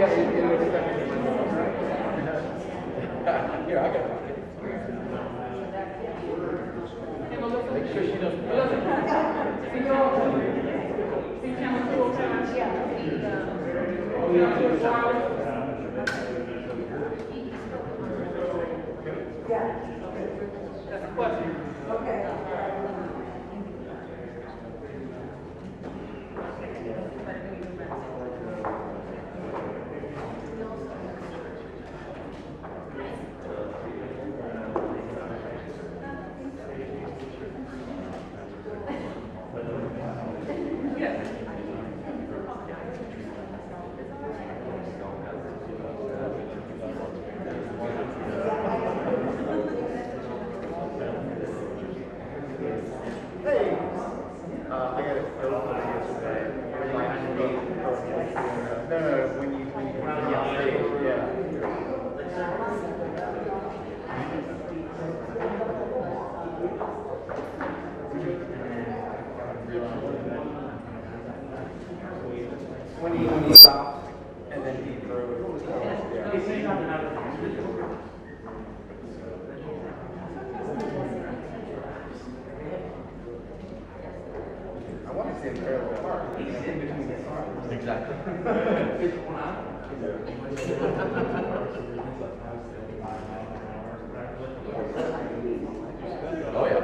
Here, I got it. Make sure she doesn't. That's a question. Okay. When he stopped, and then he threw. I want to see him parallel park. He's in between the cars. Exactly. Oh yeah.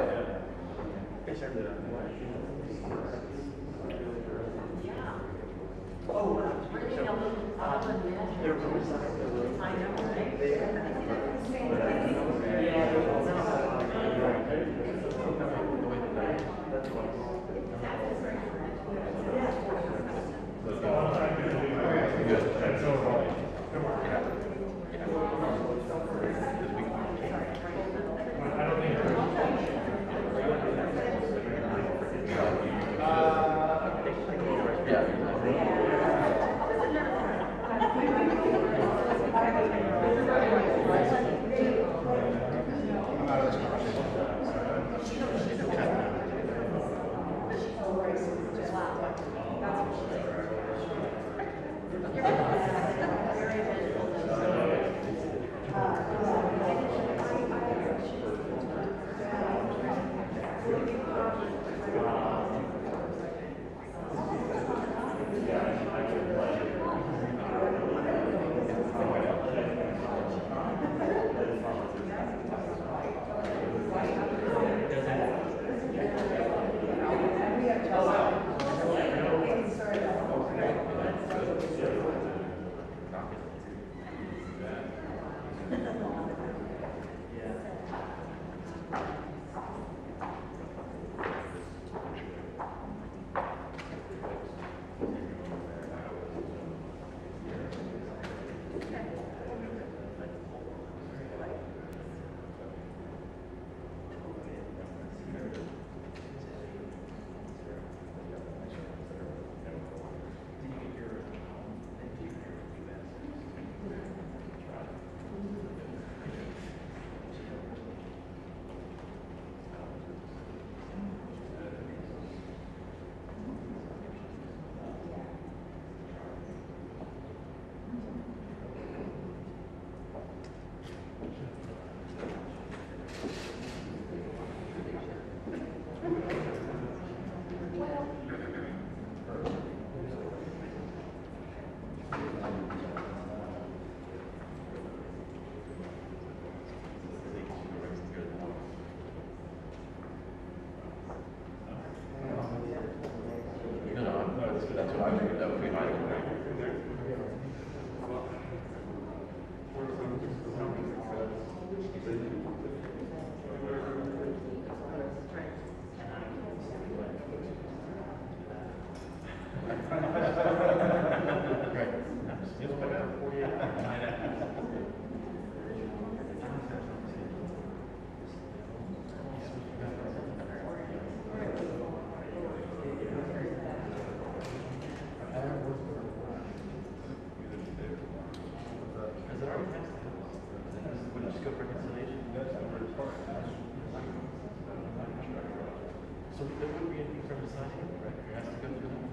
That's what I figured. That would be my So there would be anything from the side here, right? It has to go through them.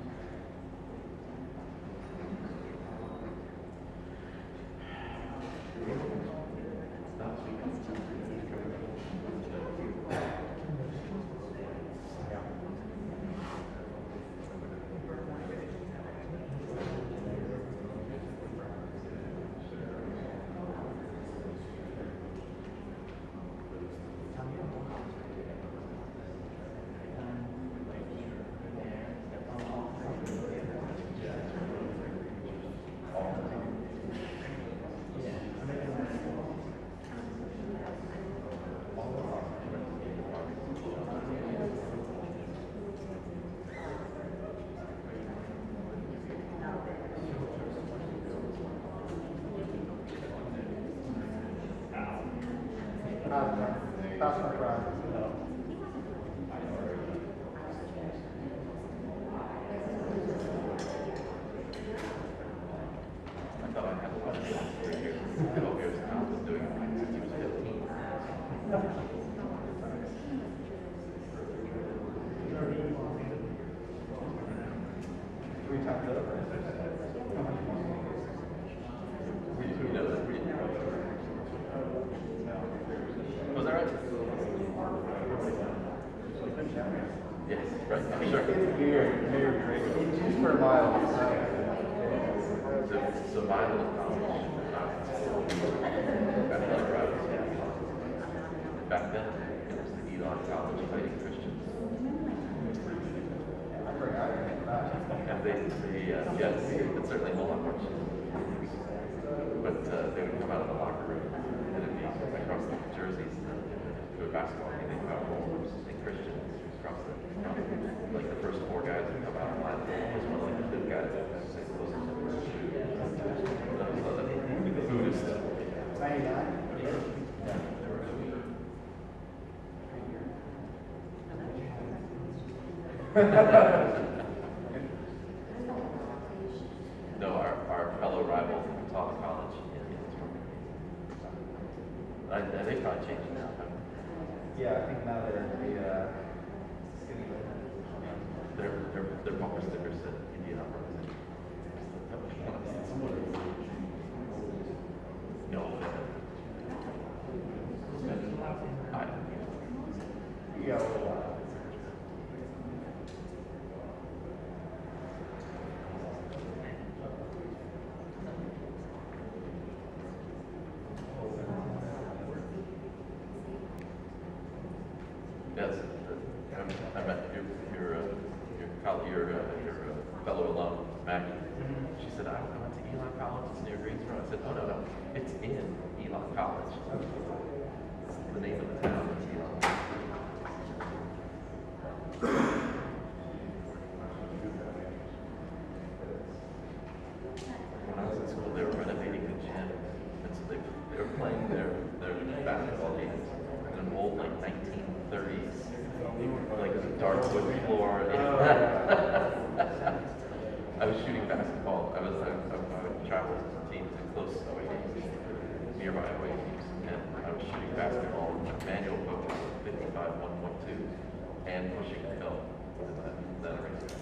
You know that? Was that right? Yes, right. I'm sure. It's weird. It's just for a mile. So mine was back then, it was the Elon College Fighting Christians. And they yes, it's certainly a whole lot more cheap. But they would come out of the locker room and it'd be across the jerseys to a basketball game. They'd have Hathaway and Christians across the like the first four guys would come out of line. Was one of like the good guys that was close to the Buddhist. No, our fellow rival from Utah College. They probably changed it now. Yeah, I think now they're Their bumper stickers said Indiana representation. No. yeah. Yes, I met your fellow alum, Maggie. She said, I went to Elon College, it's near Greensboro. I said, oh, no, it's in Elon College. The name of the town is Elon. When I was in school, they were renovating the gym, and so they were playing their basketball games in an old, like, 1930s, like a dark wood floor. I was shooting basketball. I would travel to teams in close away games, nearby away teams, and I was shooting basketball with manual focus, 55 1.2, and pushing the hill in that race.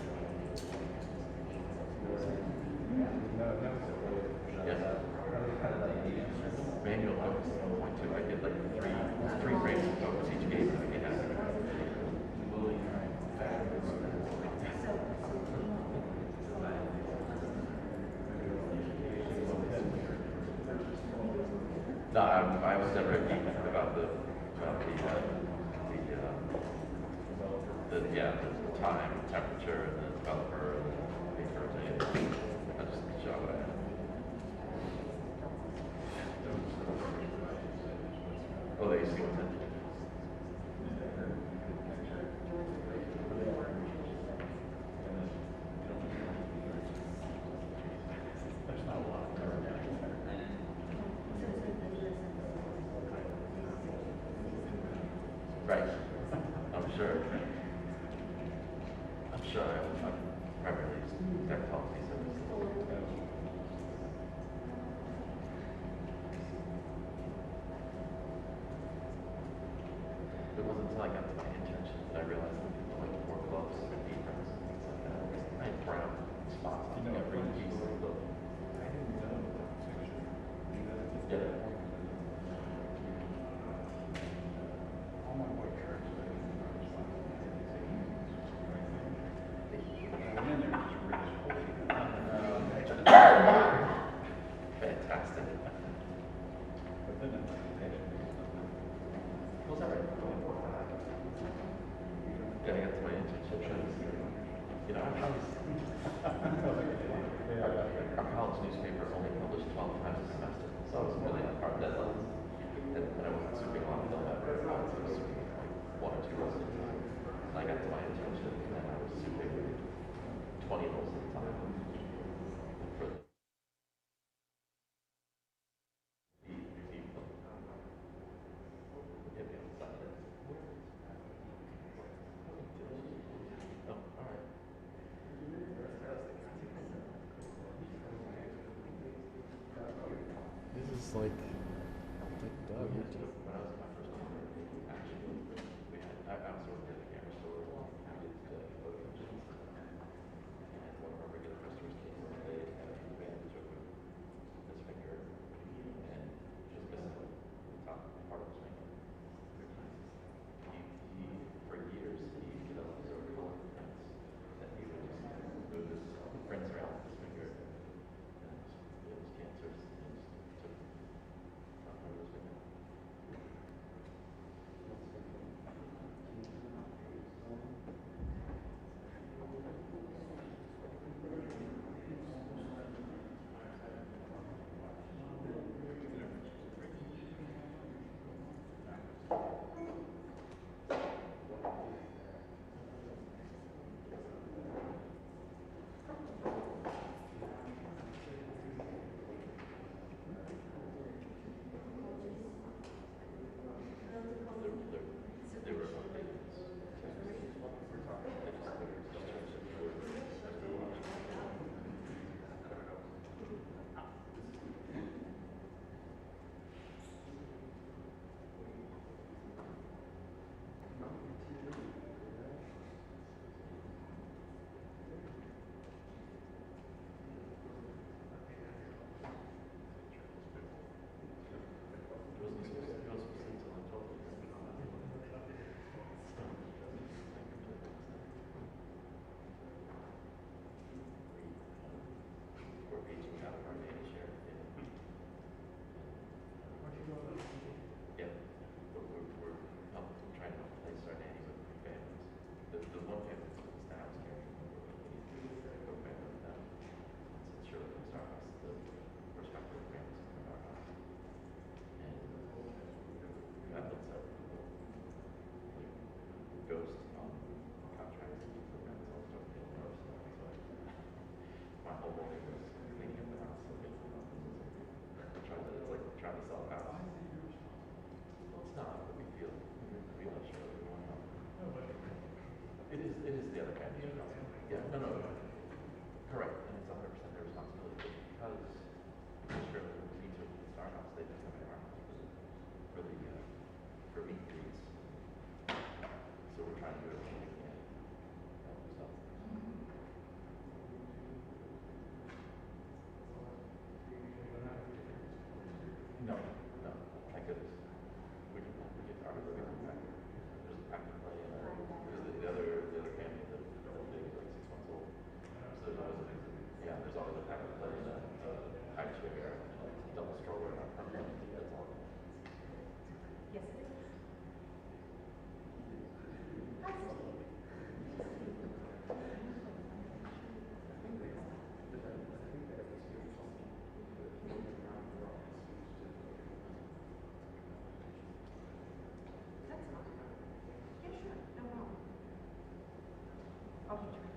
Yes. Manual focus 1.2. I did like three frames of focus each game to get happy. No, I was never a geek about the time, temperature, and the developer, and the paper, and anything. I just shot what I had. Oh, they used to go with it. Right. I'm sure. I'm primarily used technology services. It wasn't until I got to my internship that I realized that people like wore gloves and aprons and things like that. I had brown spots on every piece of the book. Yeah. Fantastic. Was that right? Yeah, I got to my internship. You know, our college newspaper only published 12 times a semester, so it was really on hard deadlines. And when I wasn't super long, I was super like 1 or 2 roles at a time. And I got to my internship, and I was super 20 roles at a time. For the people. Yeah, on Saturdays. Oh, all right. This is like When I was in my first year, actually, I also worked at a camera store. We did photo shoots. And one of our regular customers It is the other family's responsibility. Yeah, no. Correct, and it's 100% their responsibility. But because Berkshire meets with our house, they just come to our house for the, for meet and greets. So we're trying to do everything we can. So. No, thank goodness. We can our back. There's a pack and play, because the other family, the baby is like 6 months old. So there's always there's always a pack and play, and a high chair, and a double stroller, and a permanent. That's all. Yes, it is. That's fine. Yeah, sure, no problem. I'll be sure.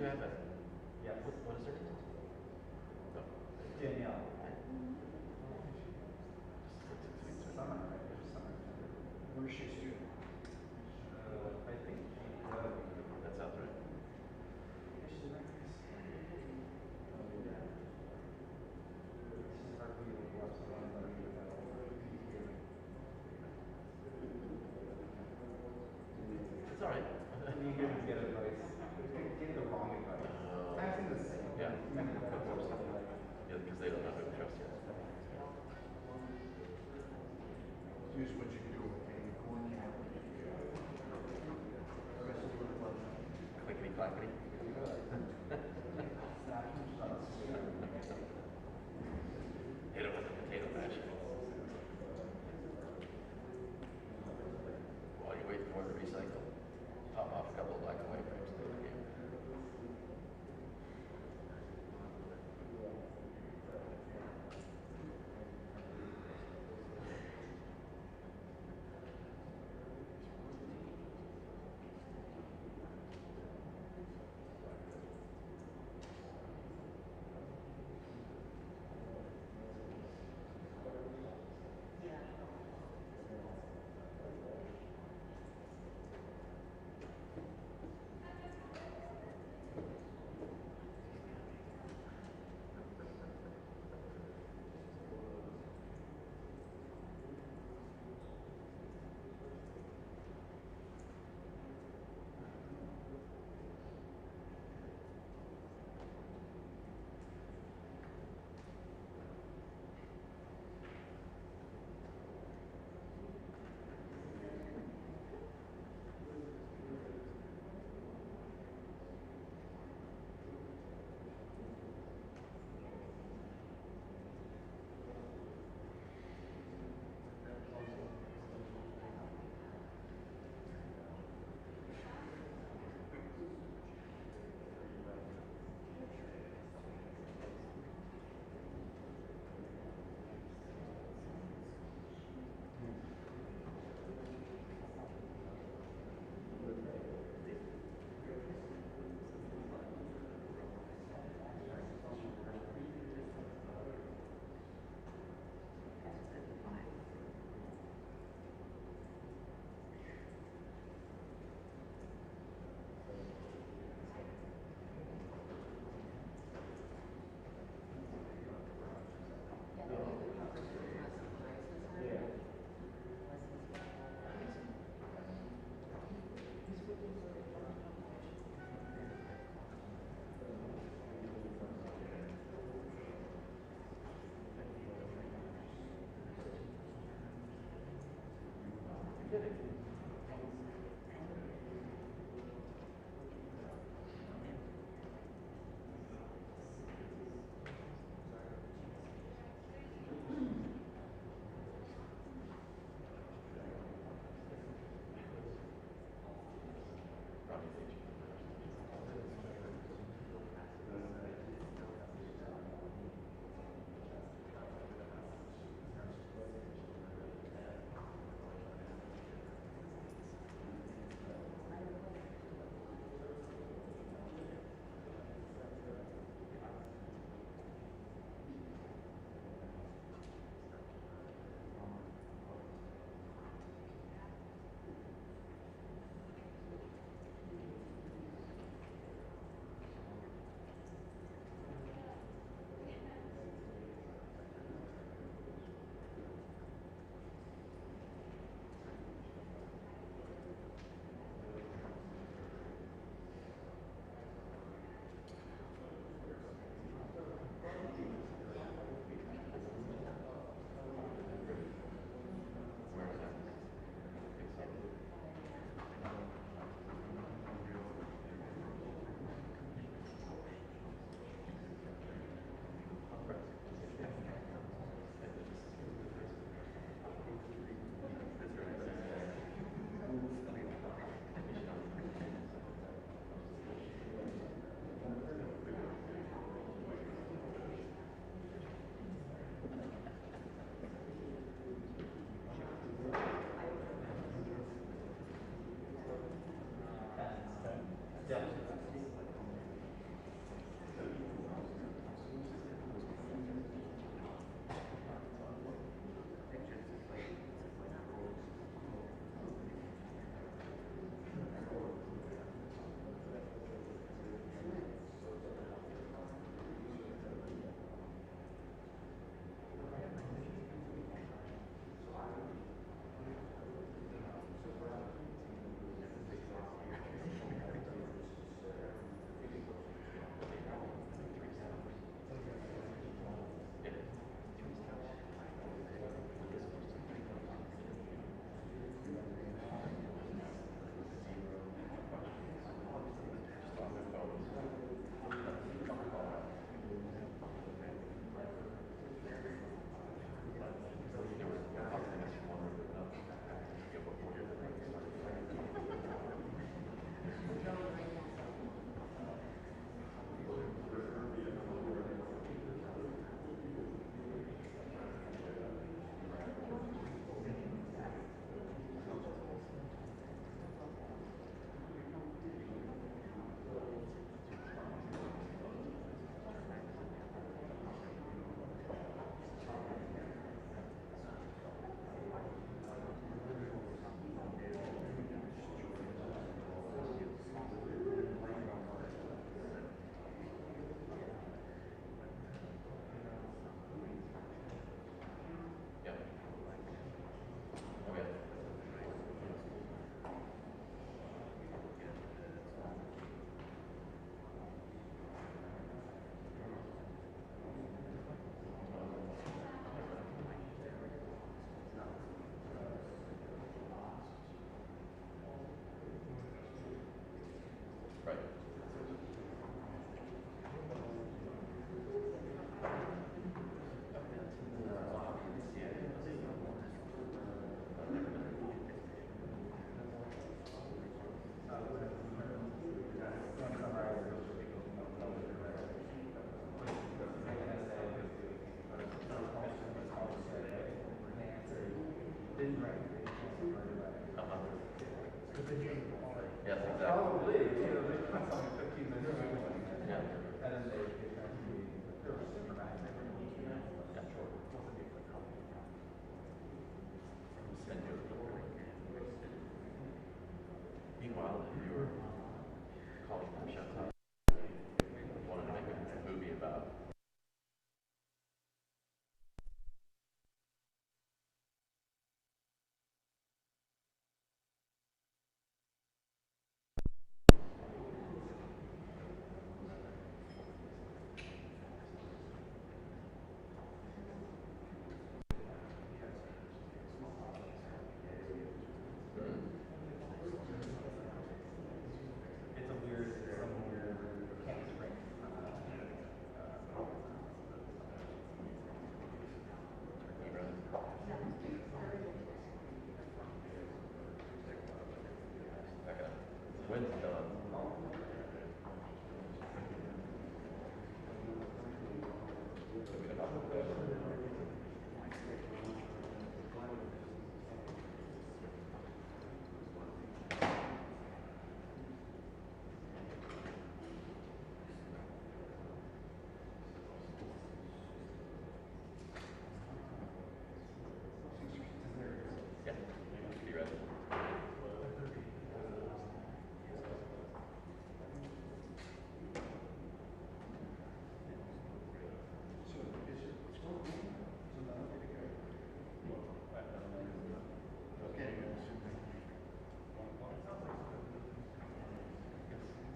have a, Yes. what is her name? Oh, Danielle. just Summer, right? Summer. Where's she a student? I think she that sounds right. She's right. This is hard for you to watch someone like you without It's all right. you get advice. Get the wrong advice. I've seen the same. Yeah. Many times. Yeah, because they don't know who to trust yet. Here's what you do, okay? You go in there. Clickety clackety. Hit it with a potato mash. While you wait for the recycle, pop off a couple of black and white frames to the game.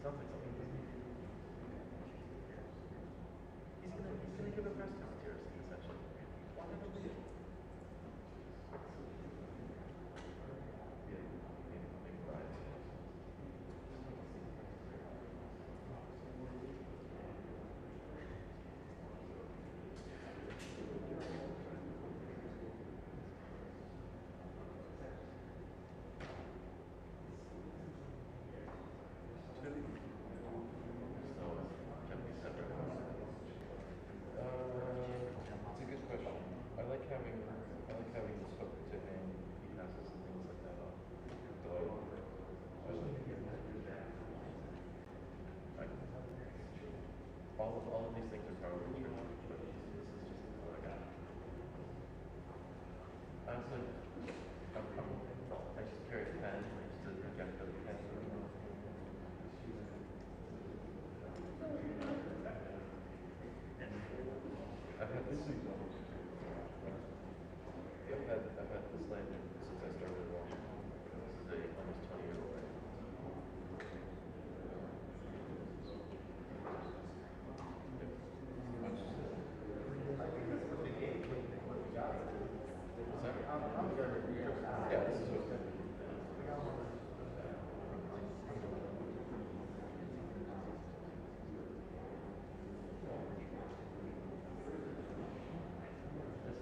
Sounds like something. He's gonna give a press conference here, essentially. Why not do it? Maybe Brian. So, can we separate? It's a good question. I like having this hook to hang e-passes and things like that on. All of these things are probably true, but this is just what I got. I just carry a pen. I used to project the pen. I've had this lanyard since I started walking. This is a almost 20-year-old lanyard. Yeah, this is what that's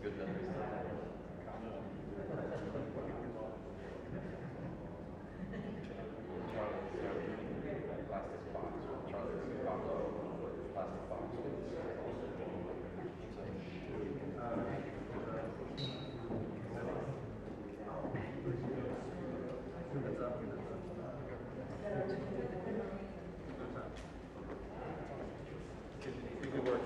good memories. Plastic box. Charlie's box. Plastic box. Good work.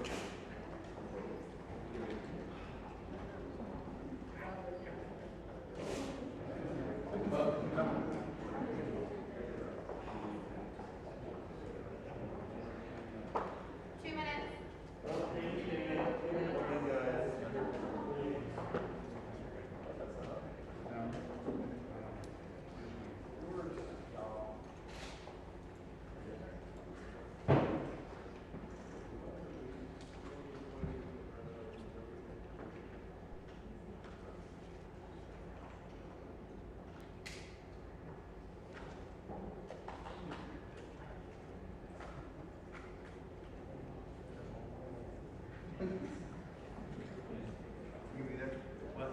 You be there? What?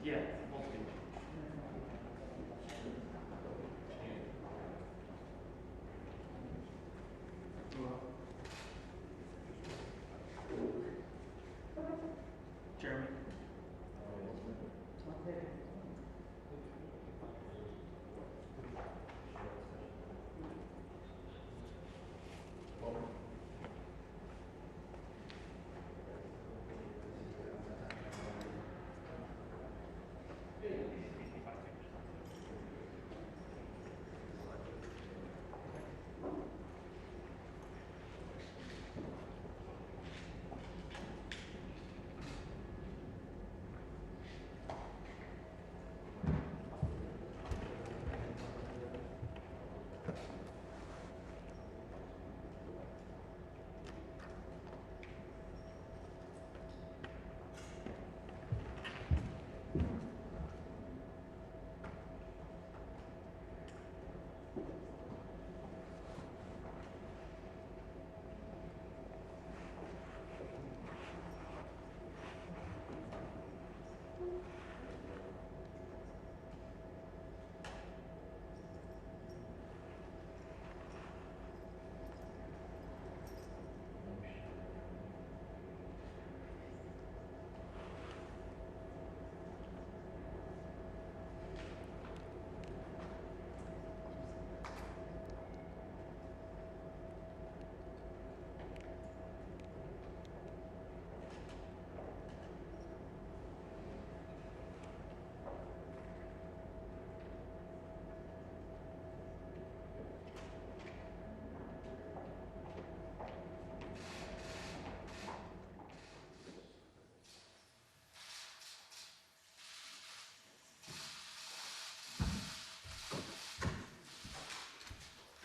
Yeah, multi. Jeremy.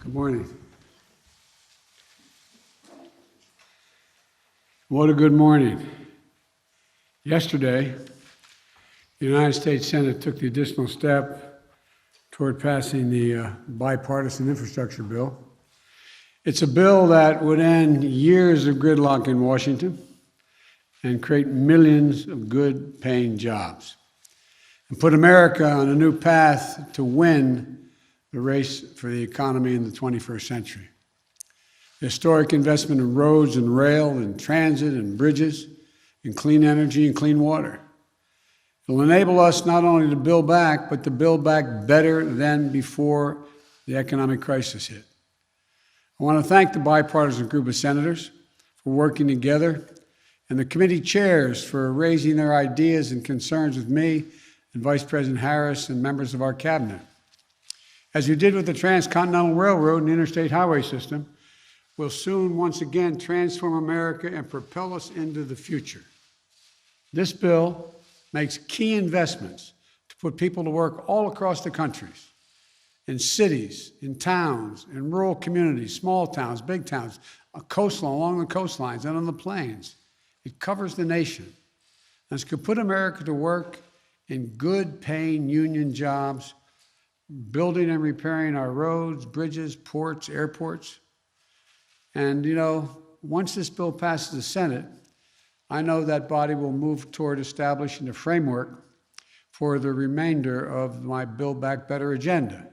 Good morning. What a good morning. Yesterday, the United States Senate took the additional step toward passing the bipartisan infrastructure bill. It's a bill that would end years of gridlock in Washington and create millions of good-paying jobs and put America on a new path to win the race for the economy in the 21st century. Historic investment in roads and rail and transit and bridges, in clean energy and clean water. It will enable us not only to build back, but to build back better than before the economic crisis hit. I want to thank the bipartisan group of senators for working together and the committee chairs for raising their ideas and concerns with me and Vice President Harris and members of our cabinet. As you did with the Transcontinental Railroad and Interstate Highway System, we'll soon once again transform America and propel us into the future. This bill makes key investments to put people to work all across the country, in cities, in towns, in rural communities, small towns, big towns, along the coastlines and on the plains. It covers the nation. And it's going to put America to work in good-paying union jobs, building and repairing our roads, bridges, ports, airports. And, once this bill passes the Senate, I know that body will move toward establishing a framework for the remainder of my Build Back Better agenda,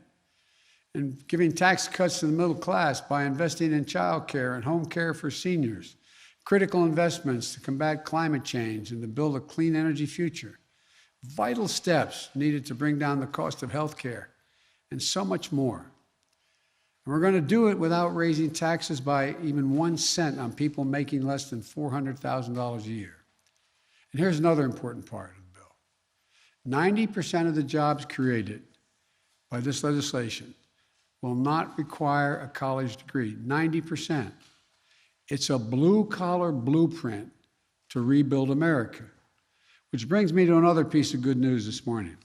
and giving tax cuts to the middle class by investing in child care and home care for seniors, critical investments to combat climate change and to build a clean energy future, vital steps needed to bring down the cost of health care, and so much more. And we're going to do it without raising taxes by even 1 cent on people making less than $400,000 a year. And here's another important part of the bill. 90% of the jobs created by this legislation will not require a college degree. 90%. It's a blue-collar blueprint to rebuild America. Which brings me to another piece of good news this morning.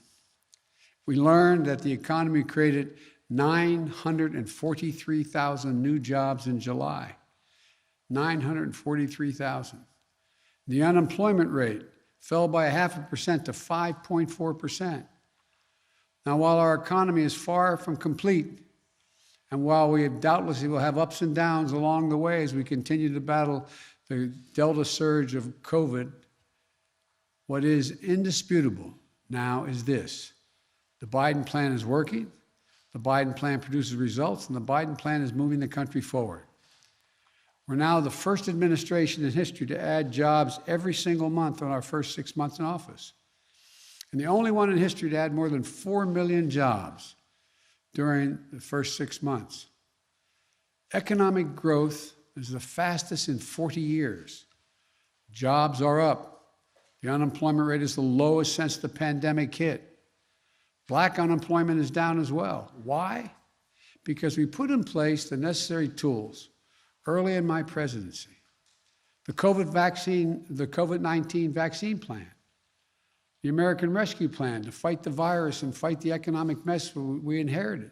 We learned that the economy created 943,000 new jobs in July. 943,000. The unemployment rate fell by 0.5% to 5.4%. Now, while our economy is far from complete, and while we doubtlessly will have ups and downs along the way as we continue to battle the Delta surge of COVID, what is indisputable now is this: the Biden plan is working, the Biden plan produces results, and the Biden plan is moving the country forward. We're now the first administration in history to add jobs every single month in our first 6 months in office, and the only one in history to add more than 4 million jobs during the first 6 months. Economic growth is the fastest in 40 years. Jobs are up. The unemployment rate is the lowest since the pandemic hit. Black unemployment is down as well. Why? Because we put in place the necessary tools early in my presidency. The COVID-19 vaccine plan, the American Rescue Plan to fight the virus and fight the economic mess we inherited.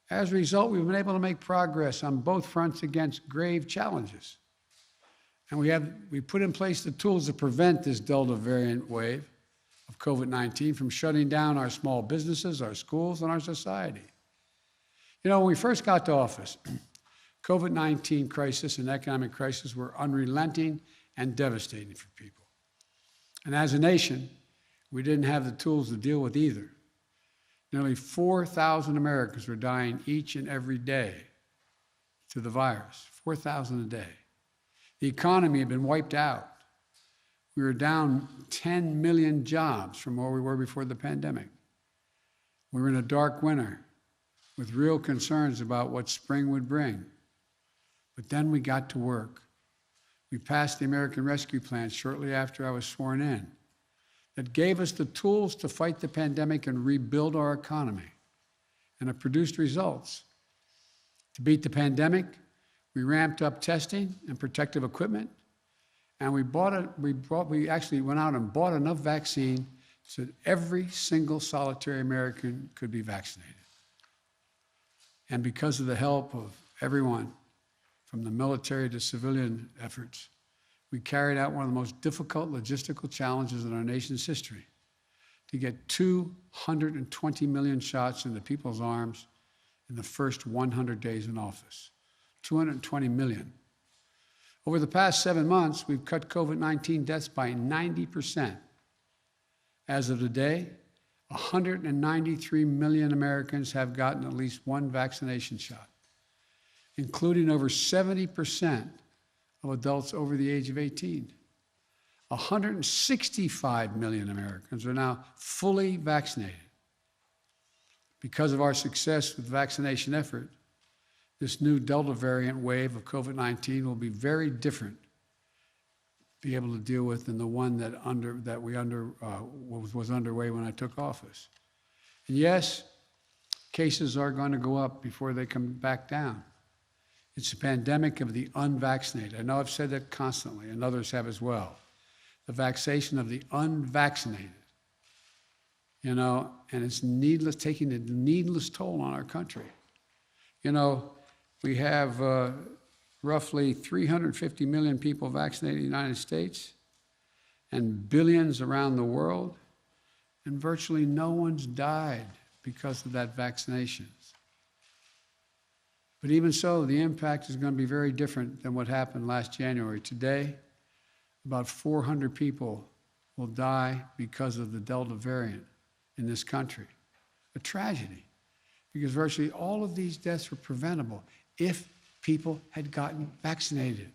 As a result, we've been able to make progress on both fronts against grave challenges. And we put in place the tools to prevent this Delta variant wave of COVID-19 from shutting down our small businesses, our schools, and our society. When we first got to office, COVID-19 crisis and economic crisis were unrelenting and devastating for people. And as a nation, we didn't have the tools to deal with either. Nearly 4,000 Americans were dying each and every day to the virus, 4,000 a day. The economy had been wiped out. We were down 10 million jobs from where we were before the pandemic. We were in a dark winter with real concerns about what spring would bring. But then we got to work. We passed the American Rescue Plan shortly after I was sworn in. That gave us the tools to fight the pandemic and rebuild our economy. And it produced results. To beat the pandemic, we ramped up testing and protective equipment, and we actually went out and bought enough vaccine so that every single solitary American could be vaccinated. And because of the help of everyone, from the military to civilian efforts, we carried out one of the most difficult logistical challenges in our nation's history to get 220 million shots into people's arms in the first 100 days in office. 220 million. Over the past 7 months, we've cut COVID-19 deaths by 90%. As of today, 193 million Americans have gotten at least one vaccination shot, including over 70% of adults over the age of 18. 165 million Americans are now fully vaccinated. Because of our success with the vaccination effort, this new Delta variant wave of COVID-19 will be very different, be able to deal with than the one that was underway when I took office. And yes, cases are going to go up before they come back down. It's a pandemic of the unvaccinated. I know I've said that constantly, and others have as well. The vaccination of the unvaccinated. You know, and it's needless, taking a needless toll on our country. You know, we have roughly 350 million people vaccinated in the United States and billions around the world, and virtually no one's died because of that vaccination. But even so, the impact is going to be very different than what happened last January. Today, about 400 people will die because of the Delta variant in this country. A tragedy, because virtually all of these deaths were preventable if people had gotten vaccinated.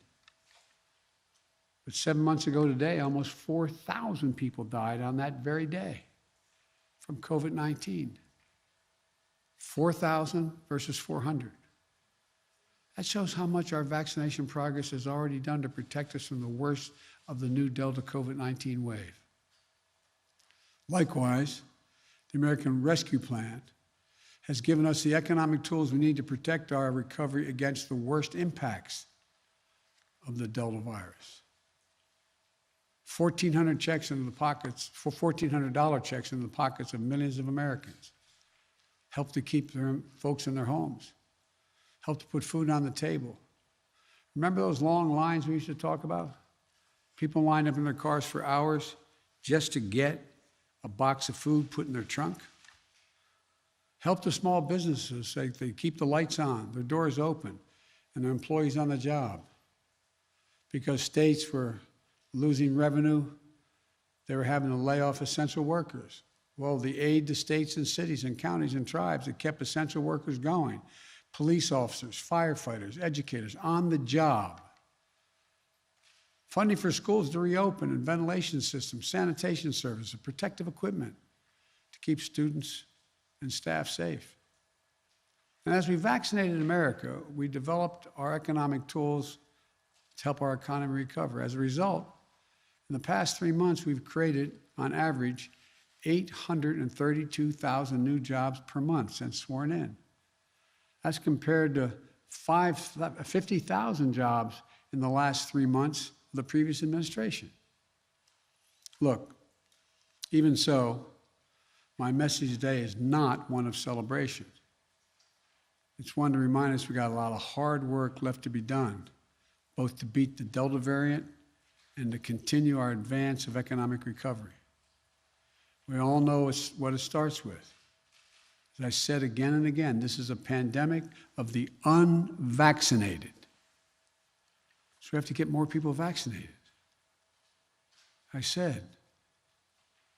But 7 months ago today, almost 4,000 people died on that very day from COVID-19. 4,000 versus 400. That shows how much our vaccination progress has already done to protect us from the worst of the new Delta COVID-19 wave. Likewise, the American Rescue Plan has given us the economic tools we need to protect our recovery against the worst impacts of the Delta virus. $1,400 checks into the pockets, for $1,400 checks into the pockets of millions of Americans. Help to keep their folks in their homes. Help to put food on the table. Remember those long lines we used to talk about? People lined up in their cars for hours just to get a box of food put in their trunk. Help the small businesses so they keep the lights on, their doors open, and their employees on the job. Because states were losing revenue, they were having to lay off essential workers. Well, the aid to states and cities and counties and tribes that kept essential workers going, police officers, firefighters, educators, on the job. Funding for schools to reopen and ventilation systems, sanitation services, protective equipment to keep students and staff safe. And as we vaccinated America, we developed our economic tools to help our economy recover. As a result, in the past 3 months, we've created, on average, 832,000 new jobs per month since sworn in. That's compared to 50,000 jobs in the last 3 months of the previous administration. Look, even so, my message today is not one of celebration. It's one to remind us we got a lot of hard work left to be done, both to beat the Delta variant and to continue our advance of economic recovery. We all know what it starts with. As I said again and again, this is a pandemic of the unvaccinated. So we have to get more people vaccinated. I said,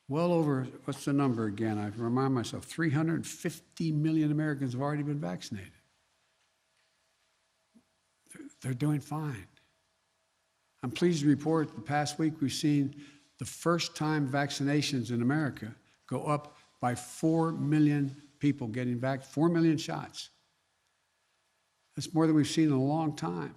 well over, what's the number again? I remind myself, 350 million Americans have already been vaccinated. They're doing fine. I'm pleased to report the past week we've seen the first time vaccinations in America go up by 4 million people getting back, 4 million shots. That's more than we've seen in a long time.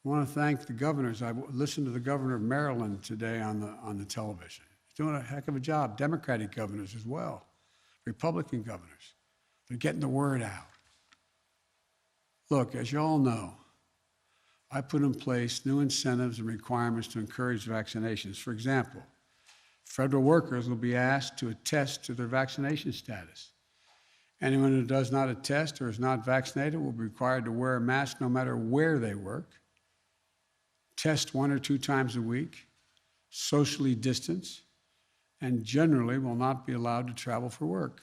I want to thank the governors. I listened to the governor of Maryland today on the television. He's doing a heck of a job. Democratic governors as well, Republican governors. They're getting the word out. Look, as you all know, I put in place new incentives and requirements to encourage vaccinations. For example, federal workers will be asked to attest to their vaccination status. Anyone who does not attest or is not vaccinated will be required to wear a mask no matter where they work. test 1 or 2 times a week, socially distance, and generally will not be allowed to travel for work.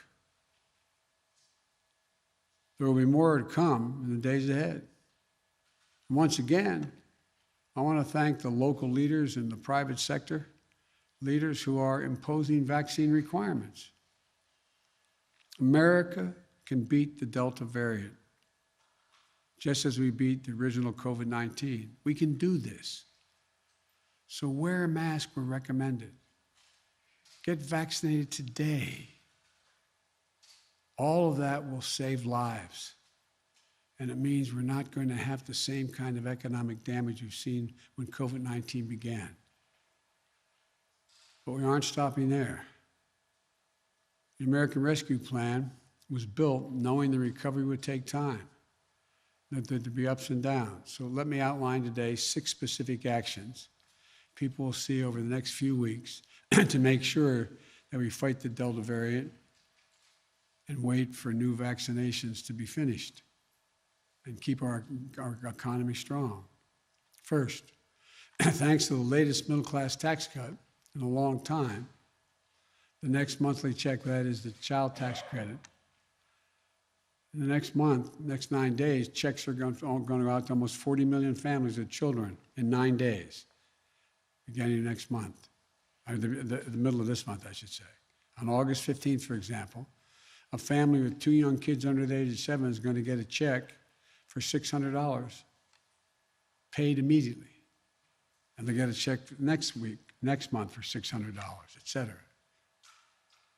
There will be more to come in the days ahead. Once again, I want to thank the local leaders in the private sector, leaders who are imposing vaccine requirements. America can beat the Delta variant, just as we beat the original COVID-19. We can do this. So wear a mask where recommended. Get vaccinated today. All of that will save lives. And it means we're not going to have the same kind of economic damage we've seen when COVID-19 began. But we aren't stopping there. The American Rescue Plan was built knowing the recovery would take time, that there'd be ups and downs. So let me outline today 6 specific actions people will see over the next few weeks to make sure that we fight the Delta variant and wait for new vaccinations to be finished and keep our economy strong. First, thanks to the latest middle-class tax cut in a long time, the next monthly check, that is the child tax credit, in the next month, next 9 days, checks are going to go out to almost 40 million families with children in 9 days, beginning next month, or the middle of this month, I should say. On August 15th, for example, a family with 2 young kids under the age of 7 is going to get a check for $600 paid immediately. And they get a check next month for $600, et cetera.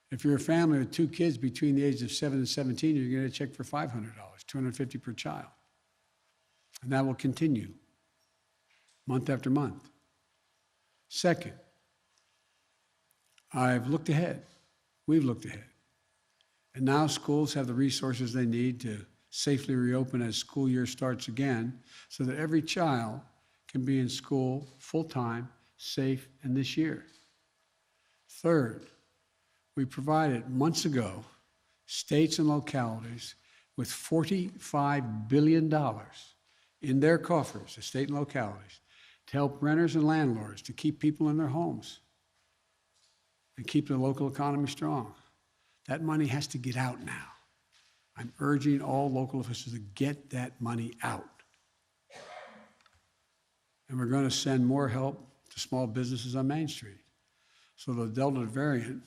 If you're a family with 2 kids between the ages of 7 and 17, you're going to get a check for $500, $250 per child. And that will continue month after month. Second, I've looked ahead. We've looked ahead. And now schools have the resources they need to safely reopen as school year starts again so that every child can be in school full-time, safe, and this year. Third, we provided months ago states and localities with $45 billion in their coffers, the state and localities, to help renters and landlords to keep people in their homes and keep the local economy strong. That money has to get out now. I'm urging all local officials to get that money out. And we're going to send more help to small businesses on Main Street so the Delta variant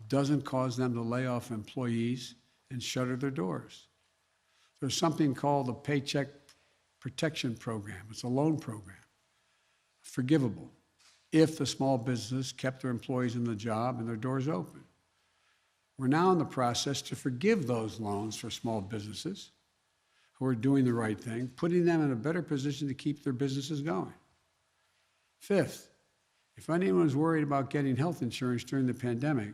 doesn't cause them to lay off employees and shutter their doors. There's something called the Paycheck Protection Program. It's a loan program, forgivable, if the small businesses kept their employees in the job and their doors open. We're now in the process to forgive those loans for small businesses who are doing the right thing, putting them in a better position to keep their businesses going. Fifth, if anyone is worried about getting health insurance during the pandemic,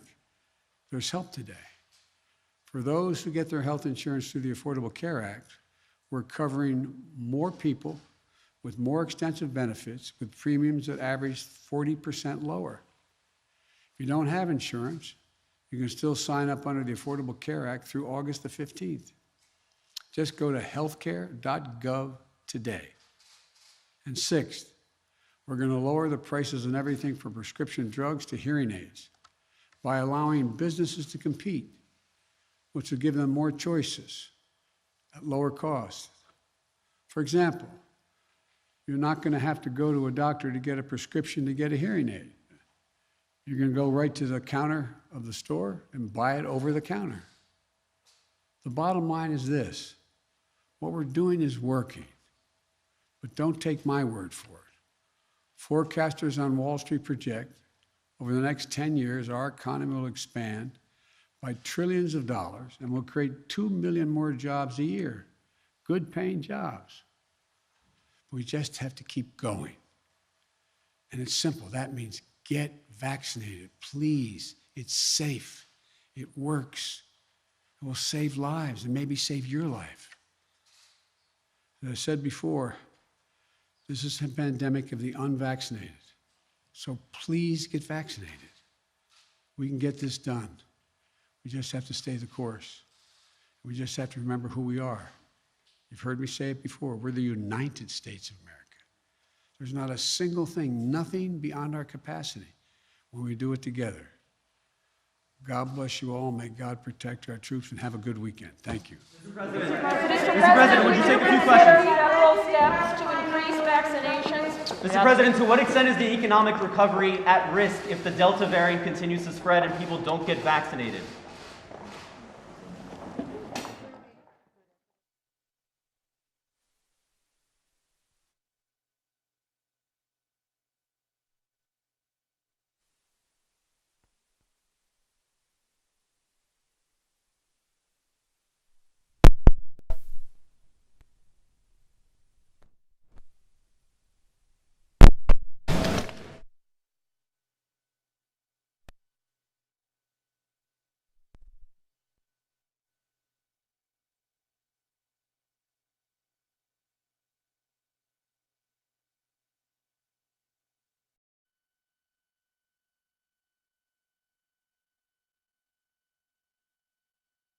there's help today. For those who get their health insurance through the Affordable Care Act, we're covering more people with more extensive benefits with premiums that average 40% lower. If you don't have insurance, you can still sign up under the Affordable Care Act through August the 15th. Just go to healthcare.gov today. And sixth, we're going to lower the prices on everything from prescription drugs to hearing aids by allowing businesses to compete, which will give them more choices at lower cost. For example, you're not going to have to go to a doctor to get a prescription to get a hearing aid. You're going to go right to the counter of the store and buy it over the counter. The bottom line is this: what we're doing is working, but don't take my word for it. Forecasters on Wall Street project over the next 10 years, our economy will expand by trillions of dollars and will create 2 million more jobs a year, good paying jobs. We just have to keep going. And it's simple. That means get vaccinated, please. It's safe. It works. It will save lives and maybe save your life. As I said before, this is a pandemic of the unvaccinated. So please get vaccinated. We can get this done. We just have to stay the course. We just have to remember who we are. You've heard me say it before. We're the United States of America. There's not a single thing, nothing beyond our capacity when we do it together. God bless you all. May God protect our troops, and have a good weekend. Thank you. Mr. President, would you take a few questions? Federal steps to increase vaccinations. Mr. President, to what extent is the economic recovery at risk if the Delta variant continues to spread and people don't get vaccinated?